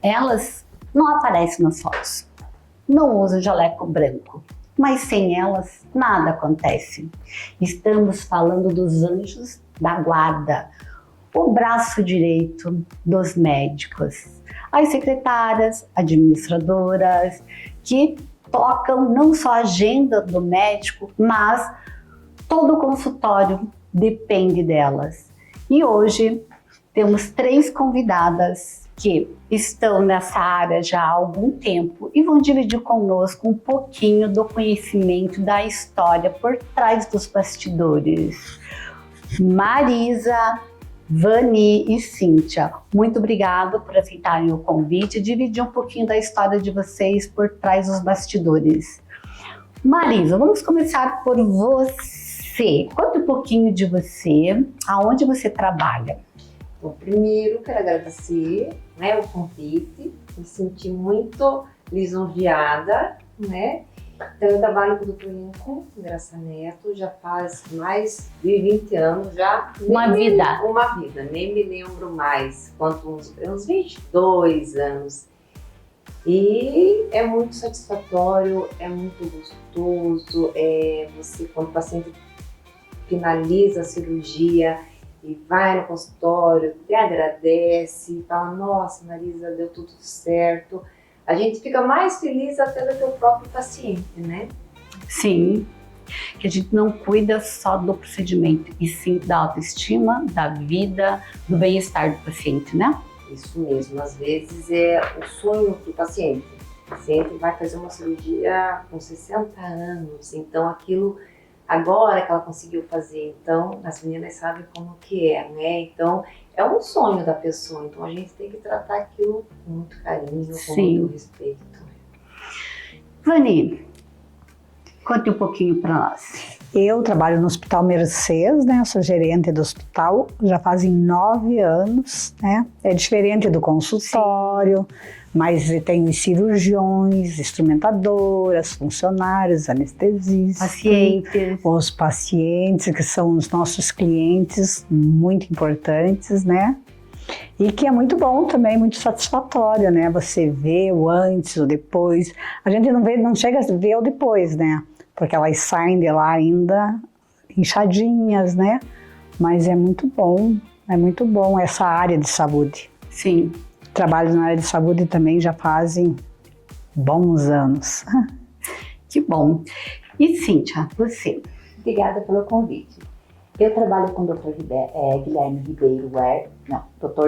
Elas não aparecem nas fotos, não usam jaleco branco, mas sem elas nada acontece. Estamos falando dos anjos da guarda, o braço direito dos médicos, as secretárias, administradoras, que tocam não só a agenda do médico, mas todo o consultório depende delas. E hoje temos 3 convidadas que estão nessa área já há algum tempo e vão dividir conosco um pouquinho do conhecimento da história por trás dos bastidores. Marisa, Vani e Cíntia, muito obrigada por aceitarem o convite e dividir um pouquinho da história de vocês por trás dos bastidores. Marisa, vamos começar por você. Conta um pouquinho de você, aonde você trabalha. Bom, primeiro quero agradecer, né, o convite, me senti muito lisonjeada, né? Então eu trabalho com o Dr. Lincoln Graça Neto, já faz mais de 20 anos já. Uma vida, nem me lembro mais, uns 22 anos. E é muito satisfatório, é muito gostoso, você quando o paciente finaliza a cirurgia e vai no consultório, te agradece, fala, nossa, Marisa, deu tudo certo. A gente fica mais feliz até do que o próprio paciente, né? Sim, que a gente não cuida só do procedimento, e sim da autoestima, da vida, do bem-estar do paciente, né? Isso mesmo, às vezes é o sonho do paciente. O paciente vai fazer uma cirurgia com 60 anos, então aquilo agora que ela conseguiu fazer, então as meninas sabem como que é, né? Então é um sonho da pessoa, então a gente tem que tratar aquilo com muito carinho, com muito respeito. Vani, conte um pouquinho para nós. Eu trabalho no Hospital Mercês, né? Sou gerente do hospital, já fazem 9 anos, né? É diferente do consultório, mas tem cirurgiões, instrumentadoras, funcionários, anestesistas, Pacientes. Os pacientes, que são os nossos clientes muito importantes, né? E que é muito bom também, muito satisfatório, né? Você vê o antes, o depois. A gente não chega a ver o depois, né? Porque elas saem de lá ainda inchadinhas, né? Mas é muito bom essa área de saúde. Sim. Trabalho na área de saúde também já fazem bons anos. Que bom. E Cíntia, você? Obrigada pelo convite. Eu trabalho com o Dr.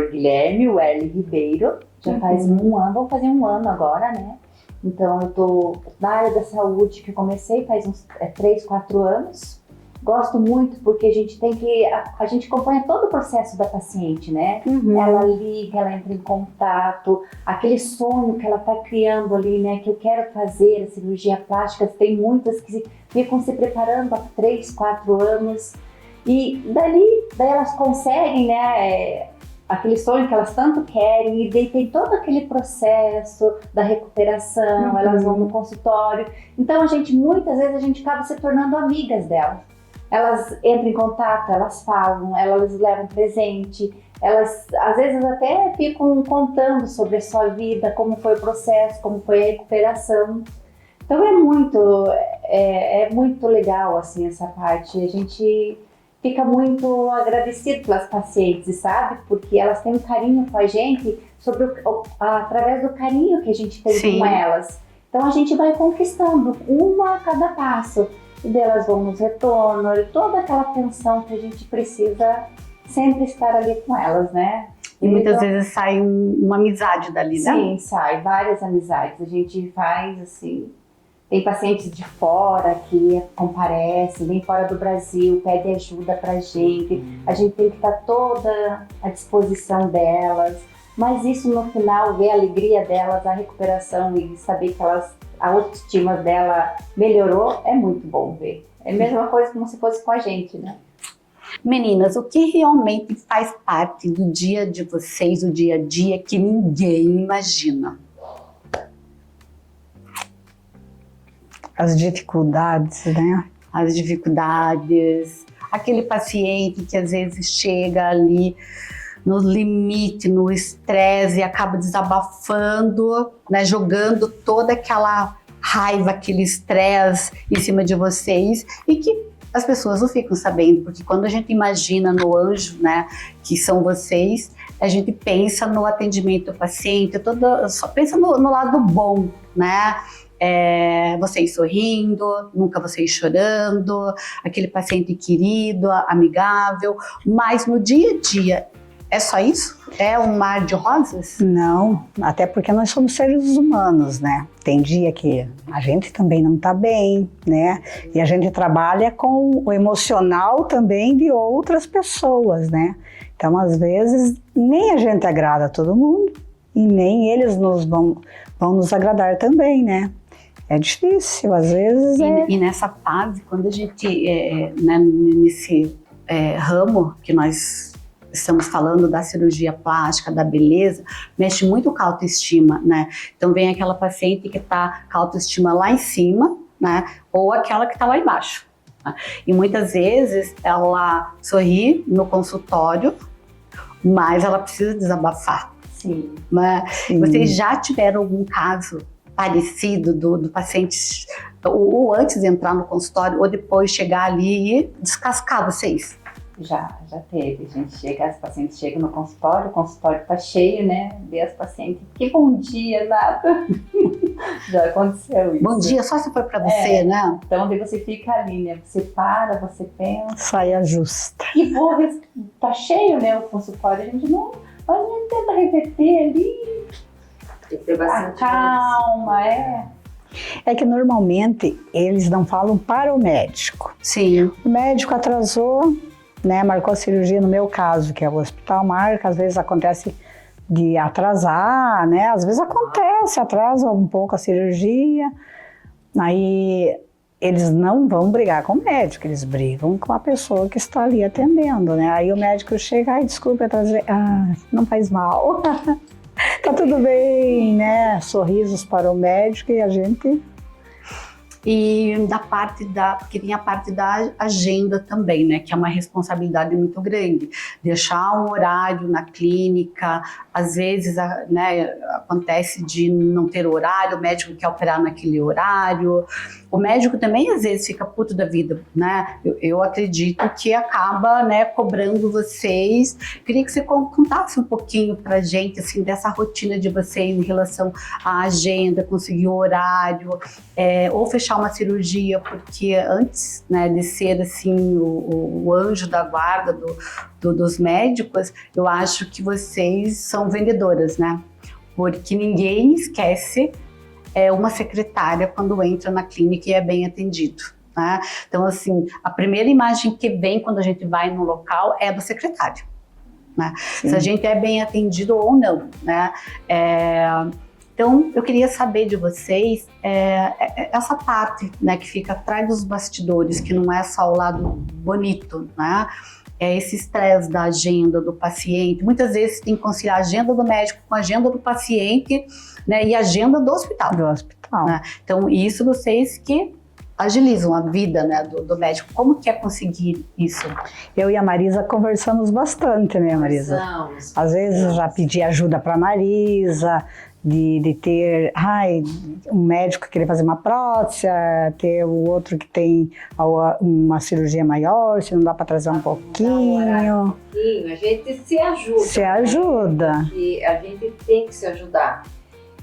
Guilherme Werle Ribeiro, já faz um ano, vou fazer um ano agora, né? Então eu tô na área da saúde que eu comecei faz uns 3, 4 anos. Gosto muito porque a gente acompanha todo o processo da paciente, né? Ela liga, ela entra em contato, aquele sonho que ela tá criando ali, né? Que eu quero fazer a cirurgia plástica, tem muitas que ficam se preparando há 3, 4 anos. E daí elas conseguem, né? Aquele sonho que elas tanto querem, e daí tem todo aquele processo da recuperação, elas vão no consultório. Então muitas vezes a gente acaba se tornando amigas delas. Elas entram em contato, elas falam, elas levam presente, elas às vezes até ficam contando sobre a sua vida, como foi o processo, como foi a recuperação. Então é muito legal assim essa parte. A gente fica muito agradecido pelas pacientes, sabe? Porque elas têm um carinho com a gente através do carinho que a gente tem com elas. Então a gente vai conquistando uma a cada passo. E delas vão nos retornos, toda aquela atenção que a gente precisa sempre estar ali com elas, né? E muitas vezes sai uma amizade dali, né? Sim, sai várias amizades. A gente faz assim. Tem pacientes de fora que comparecem, vem fora do Brasil, pede ajuda pra gente. A gente tem que estar toda à disposição delas. Mas isso no final, ver a alegria delas, a recuperação e saber que a autoestima dela melhorou, é muito bom ver. É a mesma coisa como se fosse com a gente, né? Meninas, o que realmente faz parte do dia de vocês, o dia a dia, que ninguém imagina? As dificuldades, né? As dificuldades, aquele paciente que às vezes chega ali no limite, no estresse, e acaba desabafando, né, jogando toda aquela raiva, aquele estresse em cima de vocês, e que as pessoas não ficam sabendo, porque quando a gente imagina no anjo, né, que são vocês, a gente pensa no atendimento ao paciente, só pensa no lado bom, né? Vocês sorrindo, nunca vocês chorando, aquele paciente querido, amigável, mas no dia a dia, é só isso? É um mar de rosas? Não, até porque nós somos seres humanos, né? Tem dia que a gente também não tá bem, né? E a gente trabalha com o emocional também de outras pessoas, né? Então, às vezes, nem a gente agrada a todo mundo e nem eles vão nos agradar também, né? É difícil, às vezes. E nessa fase, quando a gente, né, nesse ramo que nós estamos falando da cirurgia plástica, da beleza, mexe muito com a autoestima, né? Então vem aquela paciente que está com a autoestima lá em cima, né? Ou aquela que está lá embaixo. Né? E muitas vezes ela sorri no consultório, mas ela precisa desabafar. Sim. Né? Sim. Vocês já tiveram algum caso parecido do paciente, ou antes de entrar no consultório, ou depois chegar ali e descascar vocês? Já teve. As pacientes chegam no consultório, o consultório tá cheio, né? Vê as pacientes, que bom dia, nada. Já aconteceu isso. Bom dia, só se foi pra você, né? Então, daí você fica ali, né? Você para, você pensa. Saia justa. Que bom, tá cheio, né? O consultório, a gente não. Mas a gente tenta reverter ali. Tem que ter bastante calma, É que normalmente eles não falam para o médico. Sim. O médico atrasou, né, marcou a cirurgia, no meu caso, que é o hospital marca, às vezes acontece de atrasar, né, às vezes acontece, atrasa um pouco a cirurgia, aí eles não vão brigar com o médico, eles brigam com a pessoa que está ali atendendo, né, aí o médico chega, ai, desculpa, atrasei, não faz mal, tá tudo bem, né, sorrisos para o médico e a gente... E porque tem a parte da agenda também, né? Que é uma responsabilidade muito grande. Deixar um horário na clínica, às vezes, né, acontece de não ter horário, o médico quer operar naquele horário. O médico também, às vezes, fica puto da vida, né? Eu acredito que acaba, né, cobrando vocês. Queria que você contasse um pouquinho pra gente, assim, dessa rotina de vocês em relação à agenda, conseguir o horário, ou fechar uma cirurgia, porque antes, né, de ser assim o anjo da guarda dos médicos, eu acho que vocês são vendedoras, né? Porque ninguém esquece uma secretária quando entra na clínica e é bem atendido. Né? Então, assim, a primeira imagem que vem quando a gente vai no local é do secretário. Né? Se a gente é bem atendido ou não, né? Então, eu queria saber de vocês essa parte, né, que fica atrás dos bastidores, que não é só o lado bonito, né? É esse estresse da agenda do paciente. Muitas vezes tem que conciliar a agenda do médico com a agenda do paciente, né, e a agenda do hospital. Do hospital. Né? Então, isso vocês que agilizam a vida, né, do médico. Como que é conseguir isso? Eu e a Marisa conversamos bastante, né, Marisa? Às vezes eu já pedi ajuda para a Marisa, de ter, um médico querer fazer uma prótese, ter o outro que tem uma cirurgia maior, se não dá para trazer um pouquinho. A gente se ajuda. Se ajuda. Né? E a gente tem que se ajudar.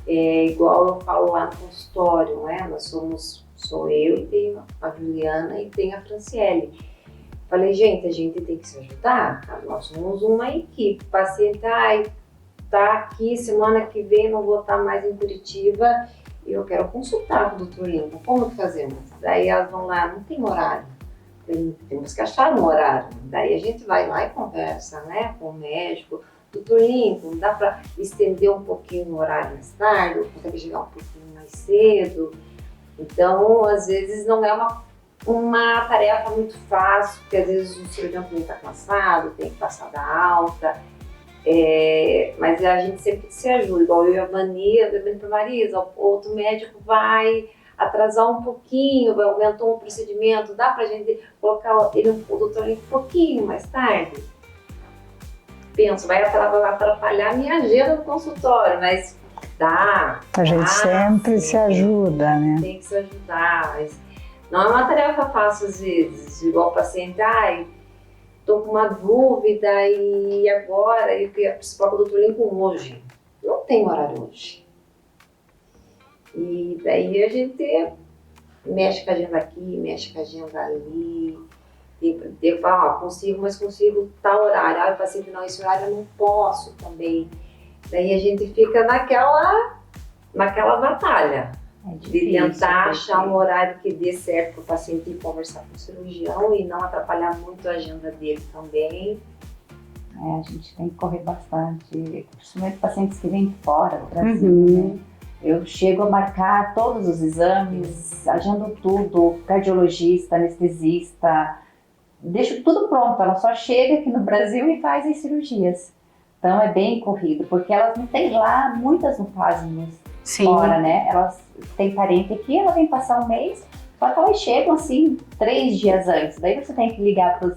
Igual eu falo lá no consultório, né? Sou eu e tenho a Juliana e tenho a Franciele. Falei, gente, a gente tem que se ajudar. Nós somos uma equipe. O paciente, tá aqui, semana que vem não vou estar mais em Curitiba e eu quero consultar com o Dr. Lincoln. Como que fazemos? Daí elas vão lá, não tem horário. Temos que achar um horário. Daí a gente vai lá e conversa, né, com o médico. Dr. Lincoln, dá para estender um pouquinho o horário mais tarde, ou consegue chegar um pouquinho mais cedo. Então, às vezes não é uma tarefa muito fácil, porque às vezes o cirurgião também está cansado, tem que passar da alta. Mas a gente sempre se ajuda, igual eu e a Vani, eu para Marisa, outro médico vai atrasar um pouquinho, aumentou um procedimento, dá pra gente colocar o doutor um pouquinho mais tarde? penso, vai atrapalhar a minha agenda no consultório, mas dá. A gente sempre se ajuda, né? Tem que se ajudar. Mas não é uma tarefa fácil às vezes, igual o paciente, tô com uma dúvida e agora eu queria participar com o doutor Lincoln hoje. Não tem horário hoje. E daí a gente mexe com a agenda aqui, mexe com a agenda ali. E fala, consigo, mas consigo tal horário. O paciente, não, esse horário eu não posso também. Daí a gente fica naquela batalha. De tentar achar um horário que dê certo para o paciente ir conversar com o cirurgião e não atrapalhar muito a agenda dele também. A gente tem que correr bastante, principalmente pacientes que vêm fora do Brasil, né? Eu chego a marcar todos os exames, agendo tudo, cardiologista, anestesista, deixo tudo pronto, ela só chega aqui no Brasil e faz as cirurgias. Então é bem corrido, porque elas não têm lá, muitas não fazem fora, né? Elas têm parente aqui, ela vem passar um mês, só que elas chegam assim 3 dias antes. Daí você tem que ligar para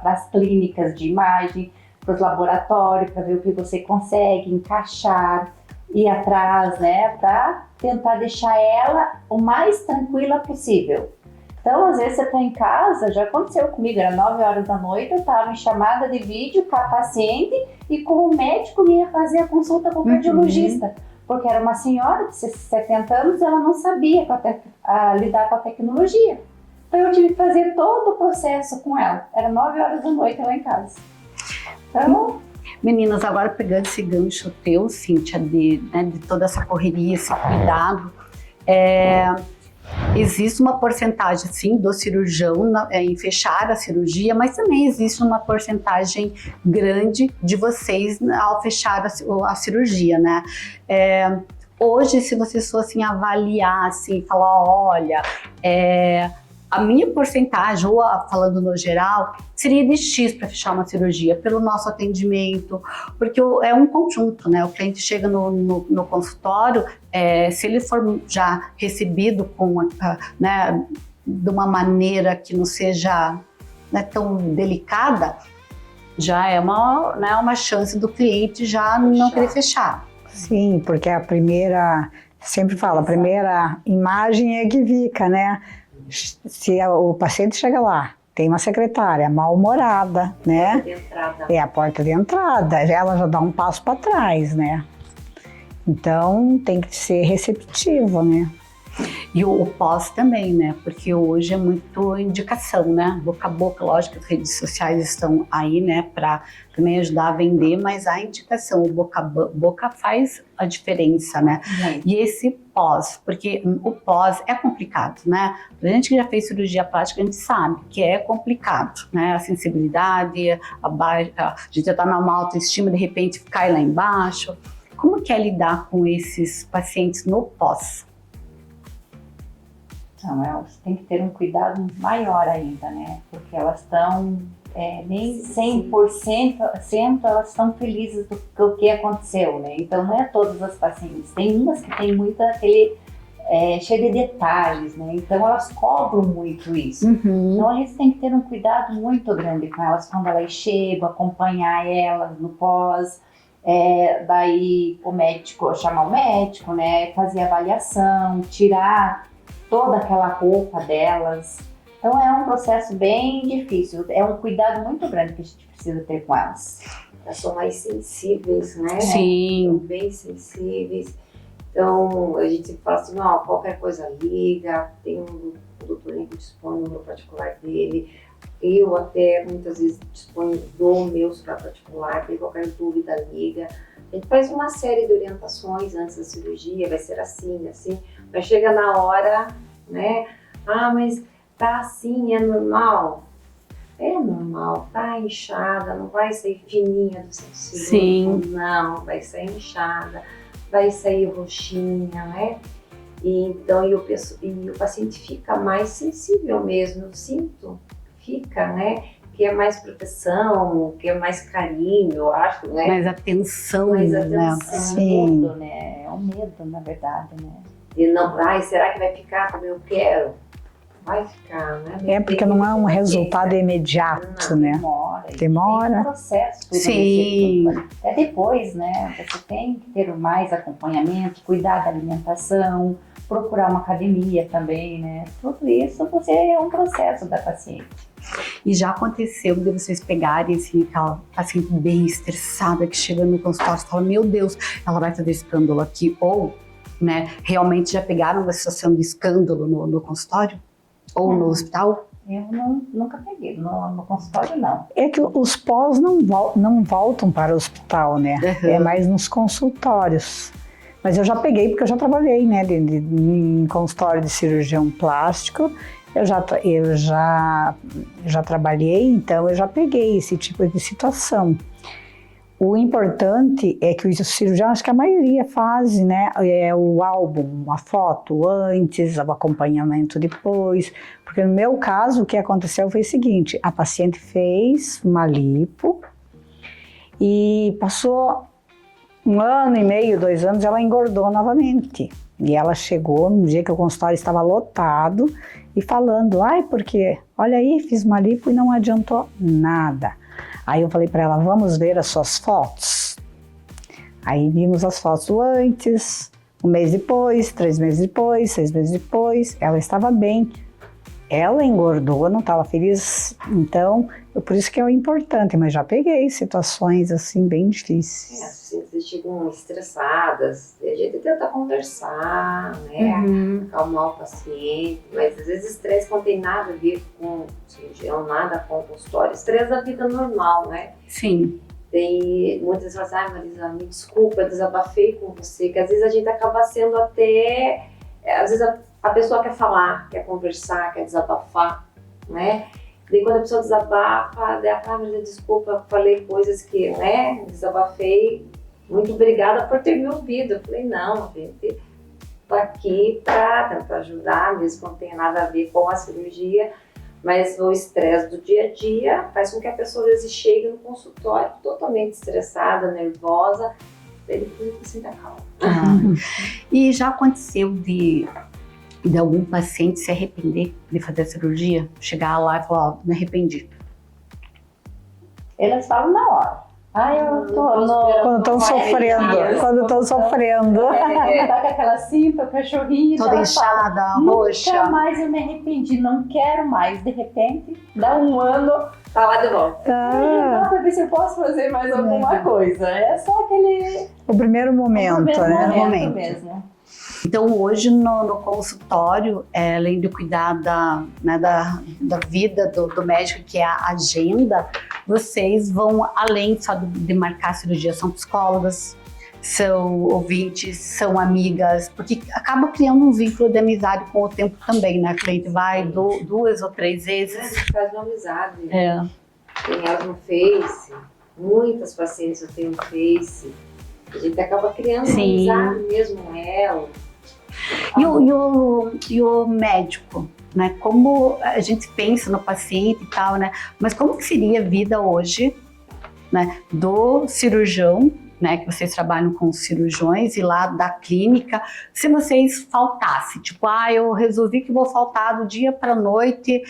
as clínicas de imagem, para os laboratórios, para ver o que você consegue encaixar, ir atrás, né? Para tentar deixar ela o mais tranquila possível. Então, às vezes você está em casa, já aconteceu comigo, era 9 horas da noite, eu estava em chamada de vídeo com a paciente e com o médico ia fazer a consulta com o cardiologista. Porque era uma senhora de 70 anos, ela não sabia lidar com a tecnologia. Então eu tive que fazer todo o processo com ela. Era 9 horas da noite lá em casa. Então... Meninas, agora pegando esse gancho teu, Cíntia, de toda essa correria, esse cuidado, existe uma porcentagem, sim, do cirurgião em fechar a cirurgia, mas também existe uma porcentagem grande de vocês ao fechar a cirurgia, né? Hoje, se vocês fossem avaliar, assim, falar, olha, a minha porcentagem, ou falando no geral, seria de X para fechar uma cirurgia, pelo nosso atendimento, porque é um conjunto, né? O cliente chega no consultório, se ele for já recebido né, de uma maneira que não seja, né, tão delicada, já é uma chance do cliente já não querer fechar. Sim, porque sempre fala, a primeira imagem é que fica, né? Se o paciente chega lá, tem uma secretária mal-humorada, né? É a porta de entrada, ela já dá um passo para trás, né? Então tem que ser receptivo, né? E o pós também, né? Porque hoje é muito indicação, né? Boca a boca, lógico que as redes sociais estão aí, né? Para também ajudar a vender, mas a indicação, o boca a boca faz a diferença, né? E esse pós, porque o pós é complicado, né? A gente que já fez cirurgia plástica, a gente sabe que é complicado, né? A sensibilidade, a gente já tá numa autoestima, de repente cai lá embaixo. Como que é lidar com esses pacientes no pós? Então, elas têm que ter um cuidado maior ainda, né? Porque elas estão nem 100% elas estão felizes do que aconteceu, né? Então, não é todas as pacientes. Tem umas que tem muito cheio de detalhes, né? Então, elas cobram muito isso. Então, a gente tem que ter um cuidado muito grande com elas quando elas chegam, acompanhar elas no pós. Daí, chamar o médico, né? Fazer avaliação, tirar toda aquela roupa delas. Então é um processo bem difícil, é um cuidado muito grande que a gente precisa ter com elas. Elas são mais sensíveis, né? Sim. São bem sensíveis. Então a gente fala assim, não, qualquer coisa liga, tem um doutor Lincoln dispõe do meu particular dele. Eu até muitas vezes disponho do meu particular, tem qualquer dúvida liga. A gente faz uma série de orientações antes da cirurgia, vai ser assim, assim. Mas chega na hora, né? Mas tá assim, é normal? É normal, tá inchada, não vai sair fininha do seu cirúrgico, não, vai sair inchada, vai sair roxinha, né? E o paciente fica mais sensível mesmo, eu sinto, fica, né? Que é mais proteção, que é mais carinho, eu acho, né? Mais atenção, né? Sim. Medo, né? É o medo, na verdade, né? E não, será que vai ficar como eu quero? Vai ficar, né? Porque não é um resultado imediato, né? Demora. demora. E Demora. tem um processo. Tudo Sim. nesse tempo. É depois, né? Você tem que ter mais acompanhamento, cuidar da alimentação, procurar uma academia também, né? Tudo isso você é um processo da paciente. E já aconteceu de vocês pegarem assim, aquela paciente bem estressada que chega no consultório e fala, meu Deus, ela vai fazer escândalo aqui. Ou, né, realmente já pegaram uma situação de escândalo no consultório? Ou no hospital? Eu nunca peguei, no consultório não. É que os pós não voltam para o hospital, né? Uhum. É mais nos consultórios. Mas eu já peguei, porque eu já trabalhei, né, em consultório de cirurgião plástico. Eu já trabalhei, então eu já peguei esse tipo de situação. O importante é que o cirurgião, acho que a maioria faz, né, é o álbum, a foto antes, o acompanhamento depois. Porque no meu caso, o que aconteceu foi o seguinte, a paciente fez uma lipo e passou 1 ano e meio, 2 anos, ela engordou novamente. E ela chegou num dia que o consultório estava lotado e falando, porque olha aí, fiz uma lipo e não adiantou nada. Aí eu falei para ela, vamos ver as suas fotos. Aí vimos as fotos do antes, 1 mês depois, 3 meses depois, 6 meses depois, ela estava bem. Ela engordou, não estava feliz, então, por isso que é o importante, mas já peguei situações assim bem difíceis. As pacientes chegam estressadas, a gente tenta conversar, né, acalmar o paciente, mas às vezes estresse não tem nada a ver com cirurgião, nada com consultório, estresse da vida normal, né? Sim. Tem muitas vezes, Marisa, me desculpa, eu desabafei com você, que às vezes a gente acaba sendo até, às vezes a pessoa quer falar, quer conversar, quer desabafar, né? Daí quando a pessoa desabafa, daí Marisa, desculpa, falei coisas que, né, desabafei, muito obrigada por ter me ouvido. Eu falei, não, a gente tá aqui para tentar ajudar, mesmo que não tenha nada a ver com a cirurgia, mas o estresse do dia a dia faz com que a pessoa às vezes chegue no consultório totalmente estressada, nervosa, daí ele fica assim, da calma. E já aconteceu de algum paciente se arrepender de fazer a cirurgia? Chegar lá e falar, me arrependi. Elas falam na hora. Eu tô Quando estão sofrendo. Tá com aquela cinta, o cachorrinho. Toda inchada, roxa. Nunca mais eu me arrependi, não quero mais. De repente, dá 1 ano, Tá lá de volta. dá pra ver se eu posso fazer mais alguma coisa. É só aquele... O primeiro momento, né? momento mesmo. Então hoje no consultório, além de cuidar da vida do médico, que é a agenda, vocês vão além só de marcar cirurgia, são psicólogas, são ouvintes, são amigas, porque acaba criando um vínculo de amizade com o tempo também, né? A cliente vai 2 ou 3 A vezes. gente faz uma amizade. É. Tem elas no Face, muitas pacientes eu tenho no Face. A gente acaba criando uma Sim. amizade mesmo com ela. E o médico, né? Como a gente pensa no paciente e tal, né? Mas como que seria a vida hoje, né? Do cirurgião, né? Que vocês trabalham com cirurgiões e lá da clínica, se vocês faltassem, tipo, eu resolvi que vou faltar do dia para a noite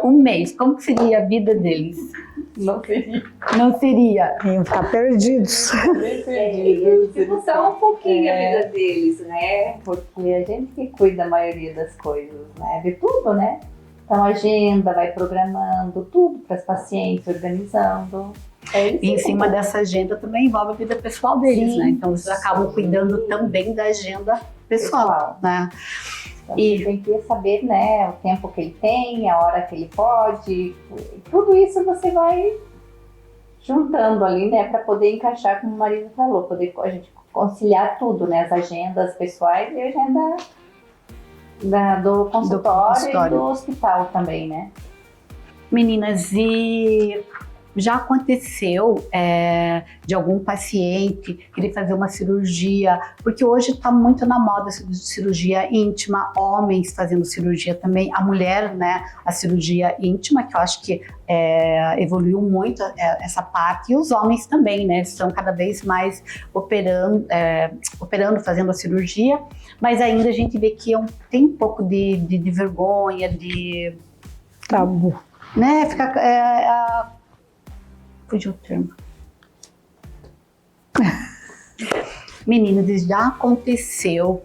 1 mês. Como que seria a vida deles? Não seria. Não seria. Iam ficar perdidos. Dificultar um pouquinho a vida deles, né? Porque a gente que cuida da maioria das coisas, né? De tudo, né? Então, a agenda, vai programando tudo para as pacientes, organizando. E em cima dessa agenda também envolve a vida pessoal deles, Sim. né? Então vocês acabam cuidando também da agenda pessoal, né? Então, você tem que saber, né, o tempo que ele tem, a hora que ele pode. Tudo isso você vai juntando ali, né, para poder encaixar, como o Marisa falou, poder a gente conciliar tudo, né, as agendas pessoais e a agenda do consultório e do hospital também, né? Meninas, e já aconteceu de algum paciente querer fazer uma cirurgia, porque hoje está muito na moda cirurgia íntima, homens fazendo cirurgia também, a mulher, né, a cirurgia íntima, que eu acho que evoluiu muito essa parte, e os homens também, né, estão cada vez mais operando, fazendo a cirurgia, mas ainda a gente vê que tem um pouco de vergonha, de Tabu. né, Fugiu o termo. Meninas, já aconteceu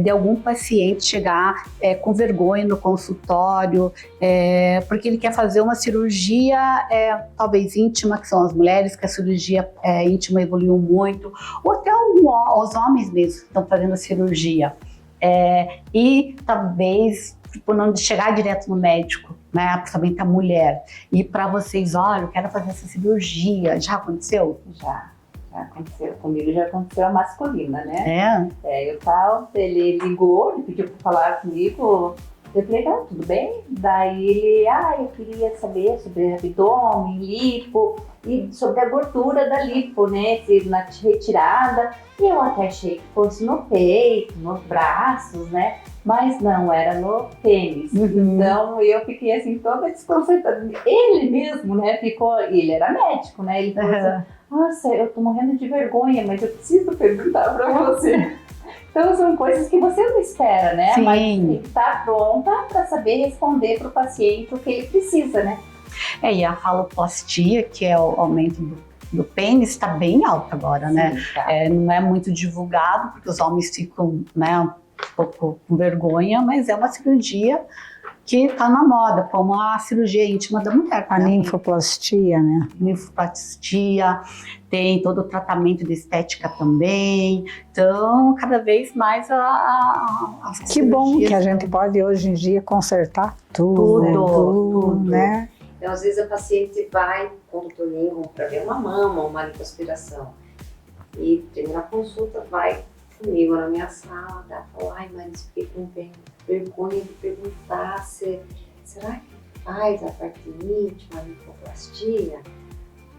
de algum paciente chegar com vergonha no consultório, porque ele quer fazer uma cirurgia talvez íntima, que são as mulheres, que a cirurgia íntima evoluiu muito, ou até os homens mesmo que estão fazendo a cirurgia. E talvez não chegar direto no médico, né, principalmente a mulher, e para vocês, olha, eu quero fazer essa cirurgia, já aconteceu? Já aconteceu. Comigo já aconteceu a masculina, né? Ele ligou, ele pediu para falar comigo. Eu falei, tudo bem? Daí ele, eu queria saber sobre abdômen, lipo e sobre a gordura da lipo, né? Na retirada. E eu até achei que fosse no peito, nos braços, né? Mas não, era no pênis. Então eu fiquei assim, toda desconcertada. Ele mesmo, né? Ele era médico, né? Ele falou assim, nossa, eu tô morrendo de vergonha, mas eu preciso perguntar pra você. Então são coisas que você não espera, né? Sim. Mas tem que estar pronta para saber responder para o paciente o que ele precisa, né? E a faloplastia, que é o aumento do pênis, está bem alta agora, né? Sim, tá. Não é muito divulgado, porque os homens ficam, né, um pouco com vergonha, mas é uma cirurgia que está na moda, como a cirurgia íntima da mulher. A ninfoplastia, né? Ninfoplastia, tem todo o tratamento de estética também. Então, cada vez mais as Que bom que a gente pode hoje em dia consertar tudo. Né? Então, às vezes a paciente vai com o Dr. para ver uma mama ou uma lipoaspiração. E primeira consulta vai comigo na minha sala, fala, mas fiquei com vergonha de perguntar será que faz a parte íntima, a lipoplastia?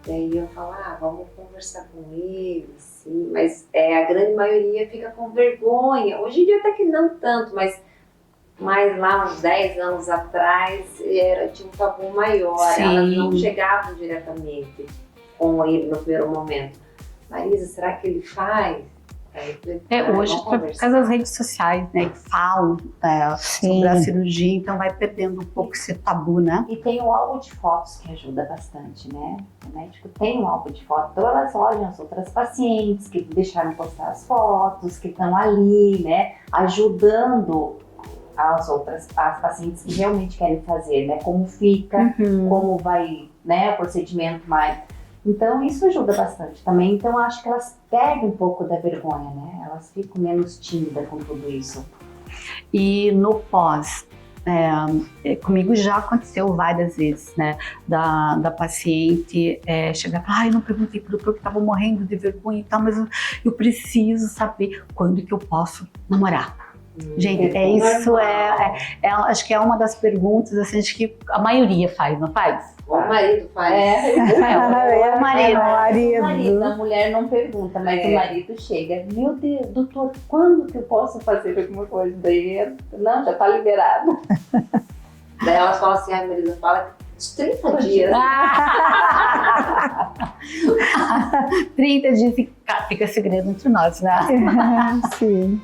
Daí eu falo, vamos conversar com ele, sim, mas a grande maioria fica com vergonha. Hoje em dia até que não tanto, mas lá uns 10 anos atrás tinha um tabu maior, sim. Elas não chegavam diretamente com ele no primeiro momento. Marisa, será que ele faz? Hoje, por causa das redes sociais, né, que falam sobre a cirurgia, então vai perdendo um pouco esse tabu, né? E tem o álbum de fotos que ajuda bastante, né? O médico tem um álbum de fotos, então elas olham as outras pacientes que deixaram postar as fotos, que estão ali, né, ajudando as pacientes que realmente querem fazer, né? Como fica, como vai, né, o procedimento mais... Então, isso ajuda bastante também. Então, acho que elas perdem um pouco da vergonha, né? Elas ficam menos tímidas com tudo isso. E no pós, comigo já aconteceu várias vezes, né? Da paciente chegar e falar, eu não perguntei pro doutor que estava morrendo de vergonha e tal, mas eu preciso saber quando que eu posso namorar. Gente, isso acho que é uma das perguntas assim, acho que a maioria faz, não faz? O marido faz. O marido. A mulher não pergunta, mas o marido chega. Meu Deus, doutor, quando que eu posso fazer alguma coisa? Daí, não, já tá liberado. Daí elas falam assim, a Marisa fala, uns 30 dias. 30 dias fica segredo entre nós, né? Sim.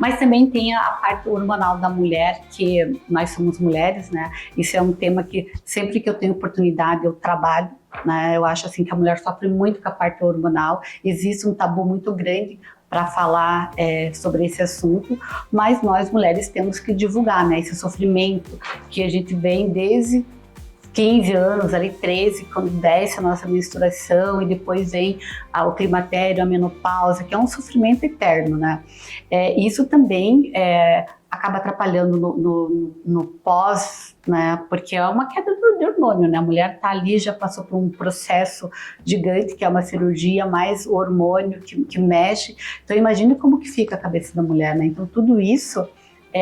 Mas também tem a parte hormonal da mulher, que nós somos mulheres, né? Isso é um tema que sempre que eu tenho oportunidade eu trabalho, né? Eu acho assim que a mulher sofre muito com a parte hormonal. Existe um tabu muito grande para falar sobre esse assunto, mas nós mulheres temos que divulgar, né? Esse sofrimento que a gente vem desde 15 anos, ali 13, quando desce a nossa menstruação e depois vem o climatério, a menopausa, que é um sofrimento eterno, né? Isso também acaba atrapalhando no pós, né? Porque é uma queda de hormônio, né? A mulher tá ali, já passou por um processo gigante, que é uma cirurgia, mais o hormônio que mexe. Então imagine como que fica a cabeça da mulher, né? Então tudo isso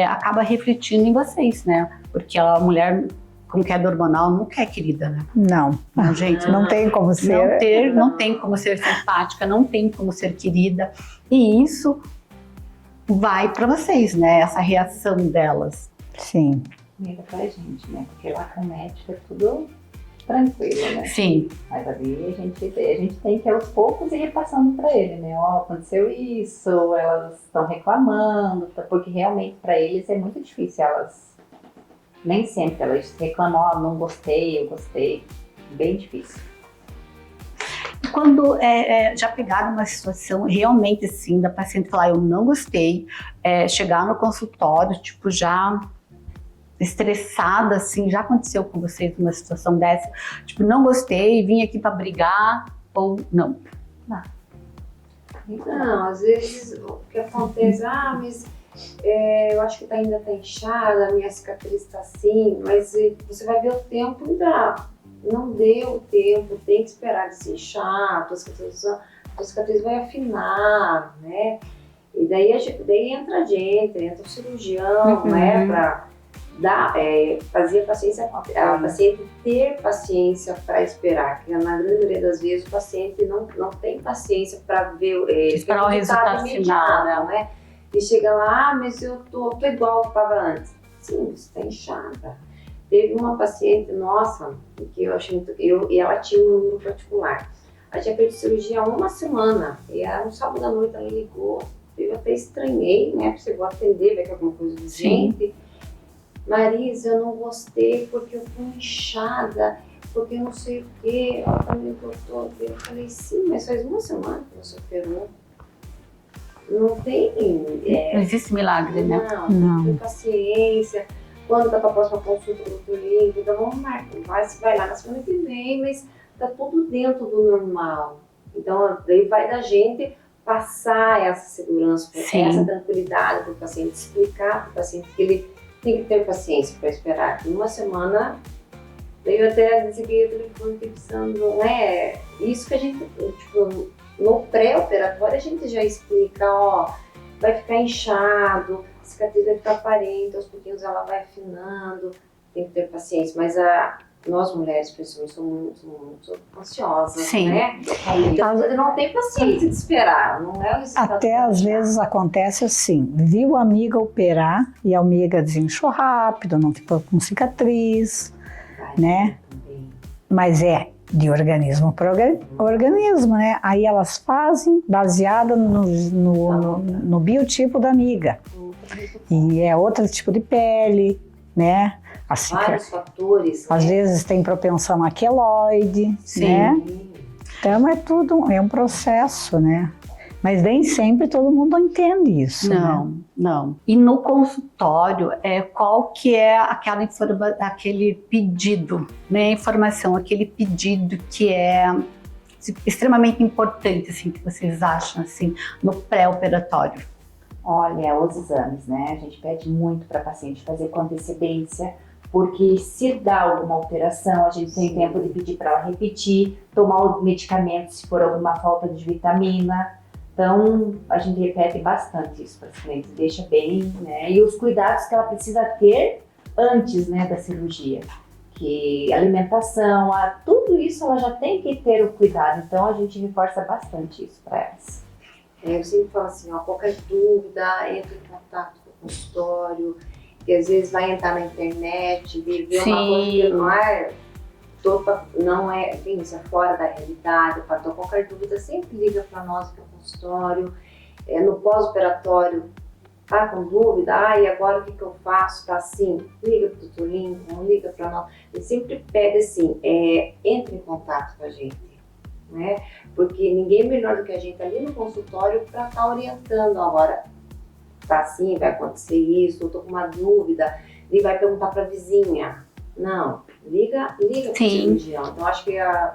acaba refletindo em vocês, né? Porque a mulher com queda hormonal nunca é querida, né? Não, gente, não tem como ser. Não tem como ser simpática, não tem como ser querida. E isso vai para vocês, né? Essa reação delas. Sim. Comida pra gente, né? Porque lá com o médico é tudo tranquilo, né? Sim. Mas ali a gente tem que aos poucos ir passando para ele, né? Aconteceu isso, elas estão reclamando, porque realmente para eles é muito difícil, nem sempre elas reclamam, não gostei, eu gostei, bem difícil. quando já pegaram uma situação realmente assim, da paciente falar, eu não gostei, chegar no consultório, tipo, já estressada, assim, já aconteceu com vocês uma situação dessa? Tipo, não gostei, vim aqui para brigar, ou não? Não, às vezes o que acontece, mas eu acho que ainda tá inchada, a minha cicatriz tá assim, mas você vai ver o tempo ainda não deu tempo, tem que esperar desinchar, a tua cicatriz vai afinar, né? E daí entra a gente, entra o cirurgião, né, pra fazer a paciente ter paciência para esperar, porque na grande maioria das vezes o paciente não tem paciência para ver esperar o resultado final, né? E chega lá, mas eu tô igual que estava antes. Sim, você está inchada. Teve uma paciente nossa que eu achei muito, e ela tinha um número particular. Ela tinha feito cirurgia há uma semana e era um sábado à noite, ela ligou. Eu até estranhei, né? Porque eu vou atender, ver que é alguma coisa urgente. Marisa, eu não gostei porque eu tô inchada, porque não sei o quê. Ela também cortou. Eu falei, sim, mas faz uma semana que você operou. Não tem. Não existe milagre, né? Não. Tem paciência. Quando tá pra próxima consulta do Dr. Limpo, então vamos marcar. Vai lá na semana que vem, mas tá tudo dentro do normal. Então, daí vai da gente passar essa segurança, essa tranquilidade para o paciente, explicar para o paciente que ele tem que ter paciência para esperar. Em uma semana, eu até desliguei o telefone pensando, né? Isso que a gente, tipo, no pré-operatório a gente já explica, vai ficar inchado, a cicatriz vai ficar aparente, aos pouquinhos ela vai afinando, tem que ter paciência, mas nós mulheres, principalmente, somos muito ansiosas, né? Então, não tem paciência de esperar, não é o resultado. Até às vezes acontece assim, viu a amiga operar e a amiga desinchou rápido, não ficou com cicatriz, né? Também. Mas de organismo para organismo, né? Aí elas fazem baseado no biotipo da amiga. E é outro tipo de pele, né? Vários fatores. Às vezes tem propensão a queloide, né? Então é tudo, é um processo, né? Mas nem sempre todo mundo entende isso. Não. E no consultório, qual que é aquele pedido, né? Informação, aquele pedido que é extremamente importante, assim, que vocês acham, assim, no pré-operatório? Olha, os exames, né? A gente pede muito para a paciente fazer com antecedência, porque se dá alguma alteração, a gente tem tempo de pedir para ela repetir, tomar o medicamento se for alguma falta de vitamina. Então, a gente repete bastante isso para os clientes, deixa bem, né? E os cuidados que ela precisa ter antes, né, da cirurgia. Que alimentação, tudo isso ela já tem que ter o cuidado. Então, a gente reforça bastante isso para elas. Eu sempre falo assim, qualquer dúvida, entre em contato com o consultório, que às vezes vai entrar na internet, ver uma coisa que não é, isso é fora da realidade. Então, qualquer dúvida, sempre liga para nós, para o consultório. No pós-operatório, tá com dúvida? E agora o que eu faço? Tá assim? Liga para o Dr. Lincoln, liga para nós. Ele sempre pede assim, entre em contato com a gente, né? Porque ninguém é melhor do que a gente ali no consultório para estar orientando. Agora, tá assim, vai acontecer isso, eu tô com uma dúvida, ele vai perguntar para a vizinha. Não, liga para o cirurgião. Então, acho que o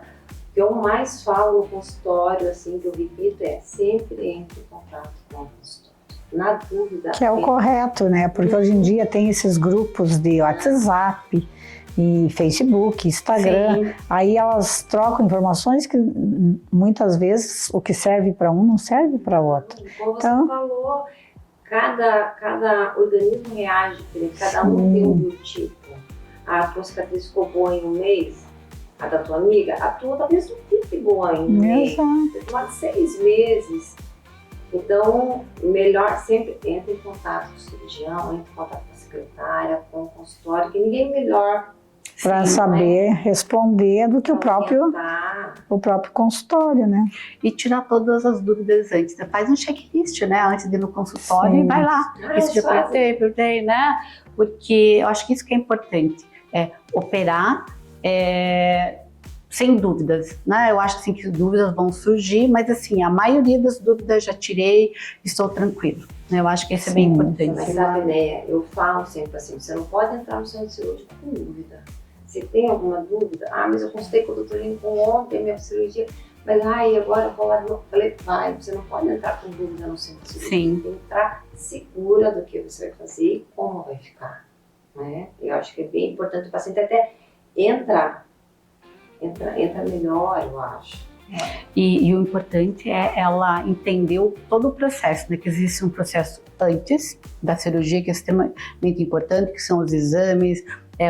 que eu mais falo no consultório, assim, que eu repito, sempre entre em contato com o consultório. Na dúvida. Que é o correto, né? Porque hoje em dia tem esses grupos de WhatsApp, e Facebook, Instagram, aí elas trocam informações que muitas vezes o que serve para um não serve para outro. Como você falou, cada organismo reage, cada um tem um biotipo. A tua cicatriz ficou boa em um mês, a da tua amiga, a tua talvez não fique boa em um mês. Você tomar 6 meses. Então, melhor sempre entre em contato com o cirurgião, entre em contato com a secretária, com o consultório, que ninguém melhor para saber responder do que o próprio consultório, né? E tirar todas as dúvidas antes. Você faz um checklist, né? Antes de ir no consultório e vai lá. Esse dia perguntei, né? Porque eu acho que isso que é importante. Operar, sem dúvidas, né? Eu acho assim, que dúvidas vão surgir, mas assim, a maioria das dúvidas já tirei, estou tranquilo. Né? Eu acho que isso é bem importante. Mas sabe, né, eu falo sempre assim, você não pode entrar no centro cirúrgico com dúvida. Você tem alguma dúvida? Mas eu consultei com o doutor Lincoln ontem, minha cirurgia, mas agora eu vou lá de novo. Eu falei, vai, você não pode entrar com dúvida no centro cirúrgico. Sim. Você tem que entrar segura do que você vai fazer e como vai ficar. Né? Eu acho que é bem importante o paciente até entra melhor, eu acho. E o importante é ela entender todo o processo, né? Que existe um processo antes da cirurgia, que é extremamente importante, que são os exames,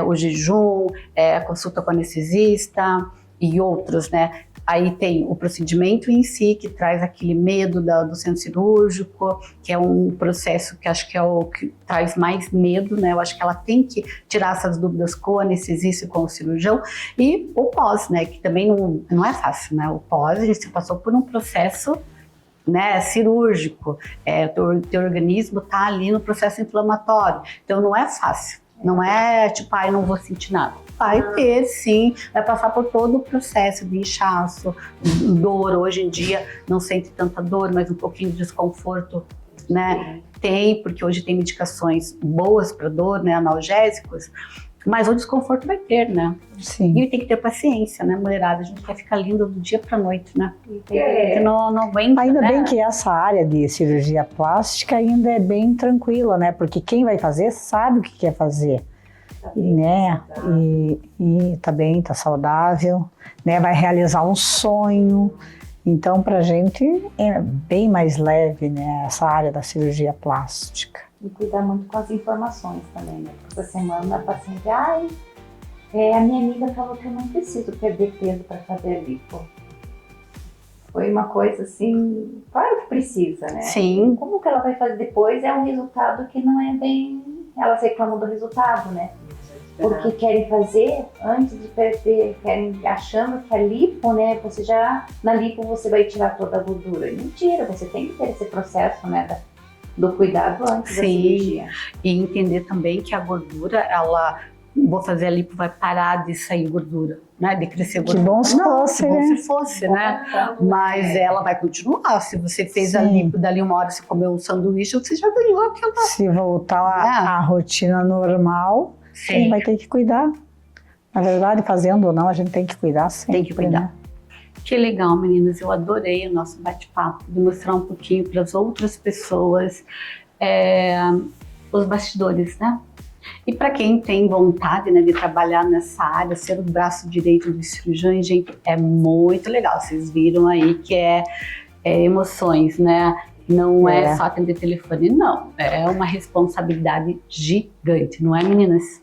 o jejum, a consulta com o anestesista e outros, né? Aí tem o procedimento em si, que traz aquele medo do centro cirúrgico, que é um processo que acho que é o que traz mais medo, né? Eu acho que ela tem que tirar essas dúvidas com o anestesista e com o cirurgião. E o pós, né? Que também não é fácil, né? O pós, a gente passou por um processo, né, cirúrgico. O teu organismo está ali no processo inflamatório. Então não é fácil. Não é tipo, eu não vou sentir nada. Vai ter, sim, vai passar por todo o processo de inchaço, dor. Hoje em dia não sente tanta dor, mas um pouquinho de desconforto, né? Tem, porque hoje tem medicações boas para dor, né, analgésicos, mas o desconforto vai ter, né? Sim. E tem que ter paciência, né, mulherada? A gente quer ficar linda do dia para noite, né? Que não aguenta, Ainda né? bem que essa área de cirurgia plástica ainda é bem tranquila, né? Porque quem vai fazer sabe o que quer fazer. Né? E tá bem, tá saudável, né? Vai realizar um sonho. Então, pra gente é bem mais leve, né? Essa área da cirurgia plástica. E cuidar muito com as informações também, né? Porque essa semana a paciente, a minha amiga falou que eu não preciso perder peso para fazer lipo. Foi uma coisa assim, claro que precisa, né? Sim. Como que ela vai fazer depois é um resultado que não é bem... Elas reclamam do resultado, né? Porque querem fazer antes de perder, achando que a lipo, né? Na lipo você vai tirar toda a gordura. Mentira, você tem que ter esse processo, né? Do cuidado antes da cirurgia. E entender também que a gordura, vou fazer a lipo, vai parar de sair gordura, né? De crescer gordura. Que bom se fosse, né? Se fosse, né? Mas ela vai continuar. Se você fez a lipo, dali uma hora você comeu um sanduíche, você já ganhou aquela... Se voltar à rotina normal, Sim. vai ter que cuidar. Na verdade, fazendo ou não, a gente tem que cuidar sempre. Tem que cuidar. Né? Que legal, meninas. Eu adorei o nosso bate-papo, de mostrar um pouquinho para as outras pessoas os bastidores, né? E para quem tem vontade, né, de trabalhar nessa área, ser o braço direito dos cirurgiões, gente, é muito legal. Vocês viram aí que é emoções, né? Não é só atender telefone, não. É uma responsabilidade gigante, não é, meninas?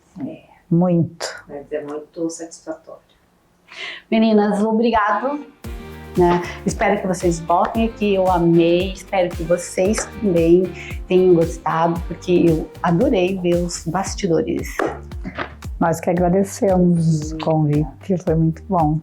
Muito. Mas é muito satisfatório. Meninas, obrigado. Né? Espero que vocês voltem aqui, eu amei, espero que vocês também tenham gostado, porque eu adorei ver os bastidores. Nós que agradecemos o convite, foi muito bom.